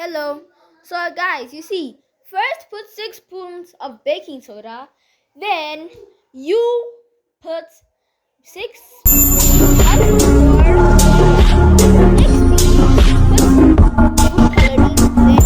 Hello. So guys, you see, first put 6 spoons of baking soda, then you put 6 spoons of flour. Next put food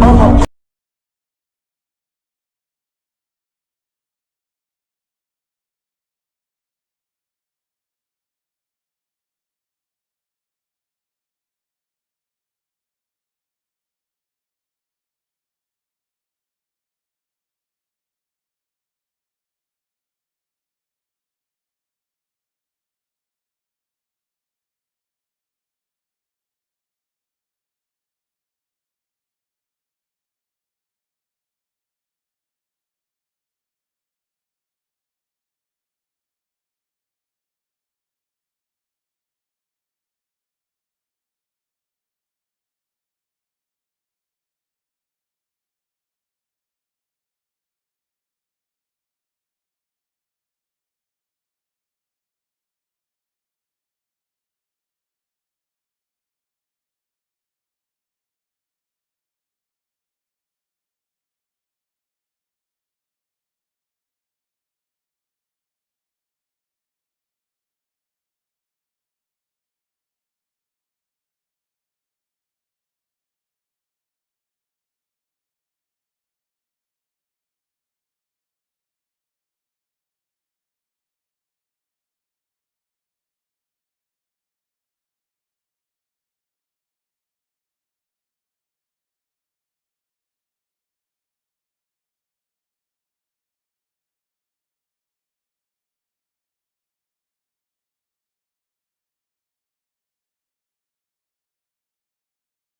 coloring,